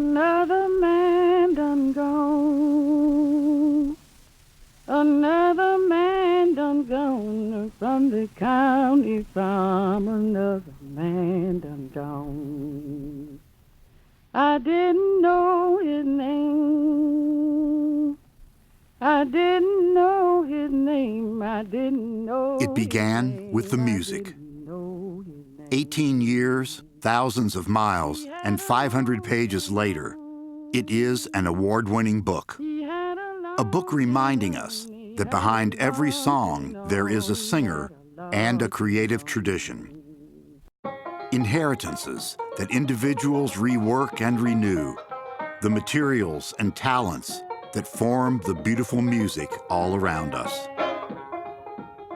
Another man done gone. Another man done gone from the county farm. Another man done gone. I didn't know his name. I didn't know his name. I didn't know. It began with the music. 18 years, thousands of miles, and 500 pages later, it is an award-winning book. A book reminding us that behind every song there is a singer and a creative tradition. Inheritances that individuals rework and renew, the materials and talents that form the beautiful music all around us.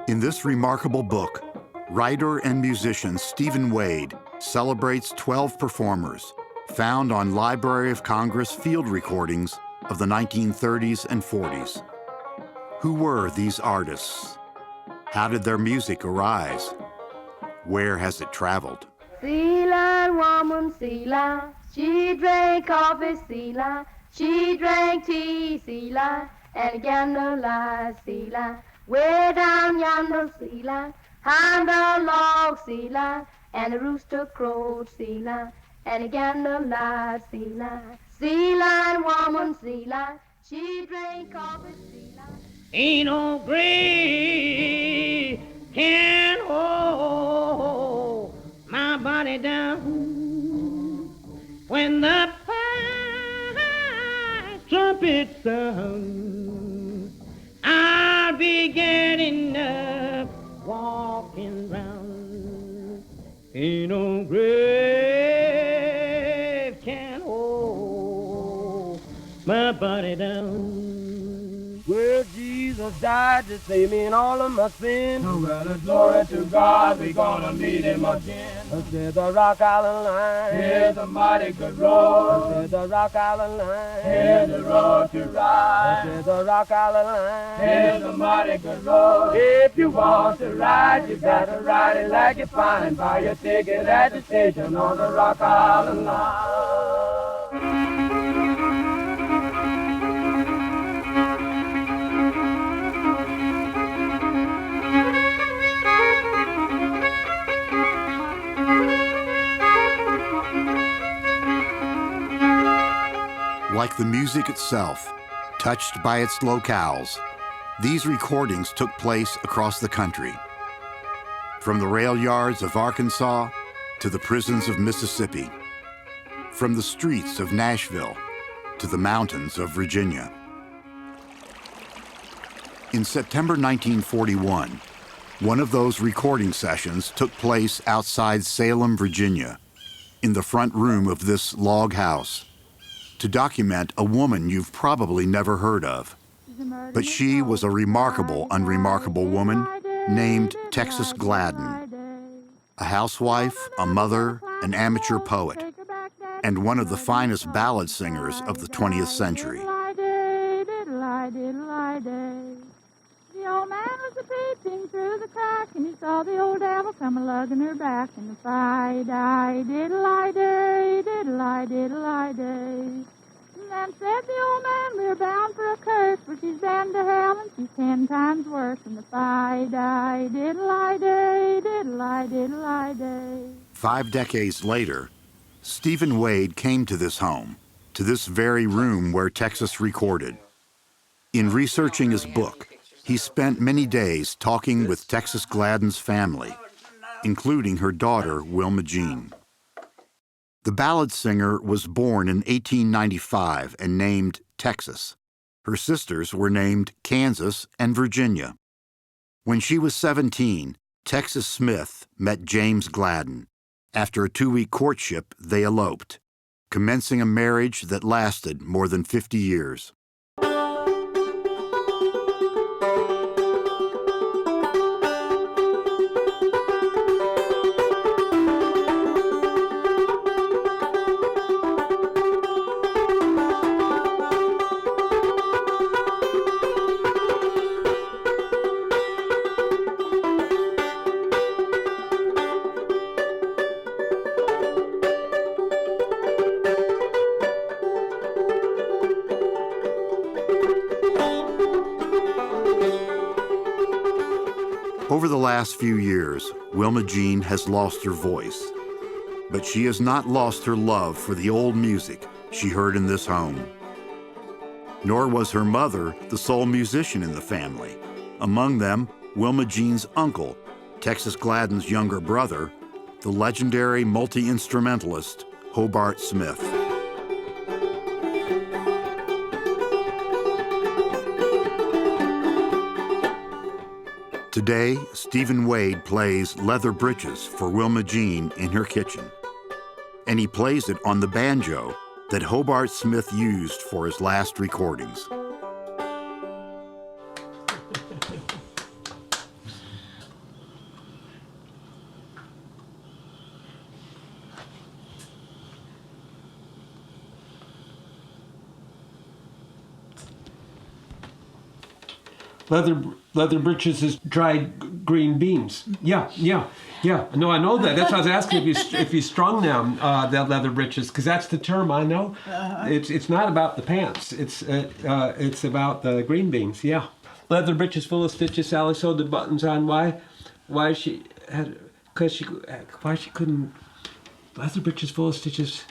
In this remarkable book, writer and musician Stephen Wade celebrates 12 performers found on Library of Congress field recordings of the 1930s and 40s. Who were these artists? How did their music arise? Where has it traveled? Sea-line woman, sea-line, she drank coffee, sea-line, she drank tea, sea-line, and candlelight, sea-line, way down yonder, sea-line, behind the log, sea-line, and the rooster crowed, sea-line, and the candlelight, sea-line, sea-line woman, sea-line, she drank coffee, sea-line. Ain't no grave can hold my body down when the pipe trumpet sound. I'll be getting up, walking round. Ain't no grave can hold my body down. Well, Jesus died to save me in all of my sins. Oh, well, glory to God, we're gonna meet him again. I said the Rock Island Line, here's a mighty good road. I said the Rock Island Line, here's the road to ride. I said the Rock Island Line, here's a mighty good road. If you want to ride, you gotta ride it like you find. Buy your ticket at the station on the Rock Island Line. Like the music itself, touched by its locales, these recordings took place across the country. From the rail yards of Arkansas to the prisons of Mississippi, from the streets of Nashville to the mountains of Virginia. In September 1941, one of those recording sessions took place outside Salem, Virginia, in the front room of this log house, to document a woman you've probably never heard of. But she was a remarkable, unremarkable woman named Texas Gladden, a housewife, a mother, an amateur poet, and one of the finest ballad singers of the 20th century. The old man was a-peeping through the crack, and he saw the old devil come a-lugging her back, and the fi-di, diddle-i-day, diddle-i-diddle-i-day. And then said the old man, we're bound for a curse, for she's bound to hell, and she's 10 times worse than the fi-di, diddle-i-day, diddle-i-diddle-i-day. 5 decades later, Stephen Wade came to this home, to this very room where Texas recorded. In researching his book, he spent many days talking with Texas Gladden's family, including her daughter, Wilma Jean. The ballad singer was born in 1895 and named Texas. Her sisters were named Kansas and Virginia. When she was 17, Texas Smith met James Gladden. After a 2-week courtship, they eloped, commencing a marriage that lasted more than 50 years. Over the last few years, Wilma Jean has lost her voice, but she has not lost her love for the old music she heard in this home. Nor was her mother the sole musician in the family. Among them, Wilma Jean's uncle, Texas Gladden's younger brother, the legendary multi-instrumentalist Hobart Smith. Today, Stephen Wade plays leather breeches for Wilma Jean in her kitchen. And he plays it on the banjo that Hobart Smith used for his last recordings. Leather breeches is dried green beans. Yeah. No, I know that. That's why I was asking if you strung them, that leather breeches, because that's the term I know. It's not about the pants. It's about the green beans. Yeah. Leather breeches full of stitches. Sally sewed the buttons on. Why she couldn't. Leather breeches full of stitches.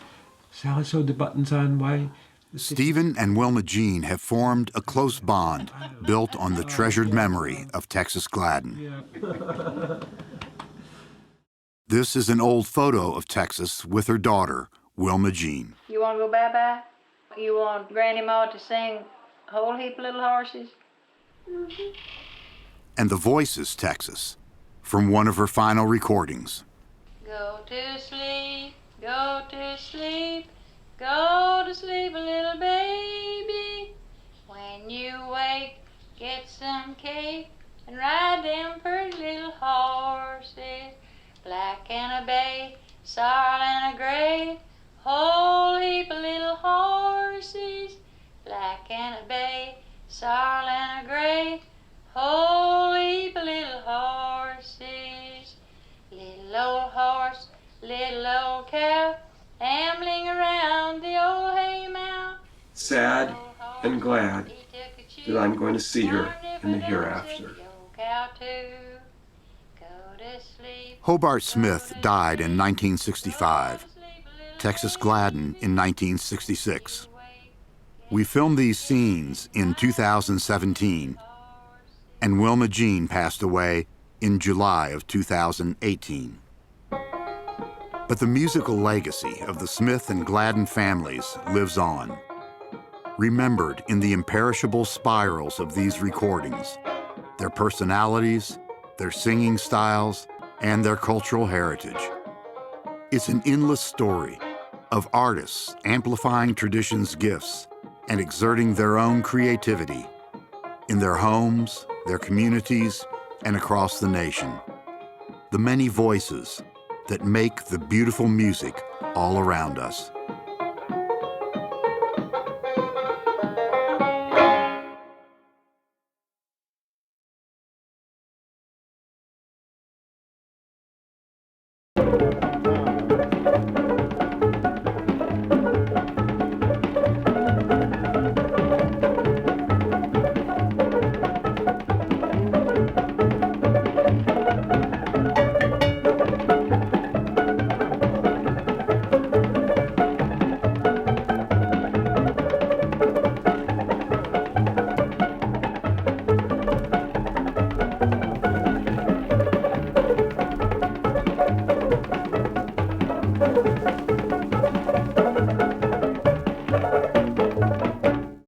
Sally sewed the buttons on. Why? Stephen and Wilma Jean have formed a close bond built on the treasured memory of Texas Gladden. This is an old photo of Texas with her daughter, Wilma Jean. You want to go bye-bye? You want Granny Ma to sing a whole heap of little horses? Mm-hmm. And the voice is Texas, from one of her final recordings. Go to sleep, go to sleep. Go to sleep, little baby. When you wake, get some cake and ride them pretty little horses. Black and a bay, sorrel and a gray, whole heap of little horses. Black and a bay, sorrel and a gray, whole heap of little horses. Little old horse, little old cow, ambling around the old hay mound. Sad and glad that I'm going to see her in the hereafter. Hobart Smith died in 1965. Texas Gladden in 1966. We filmed these scenes in 2017, and Wilma Jean passed away in July of 2018. But the musical legacy of the Smith and Gladden families lives on, remembered in the imperishable spirals of these recordings, their personalities, their singing styles, and their cultural heritage. It's an endless story of artists amplifying tradition's gifts and exerting their own creativity in their homes, their communities, and across the nation. The many voices that make the beautiful music all around us.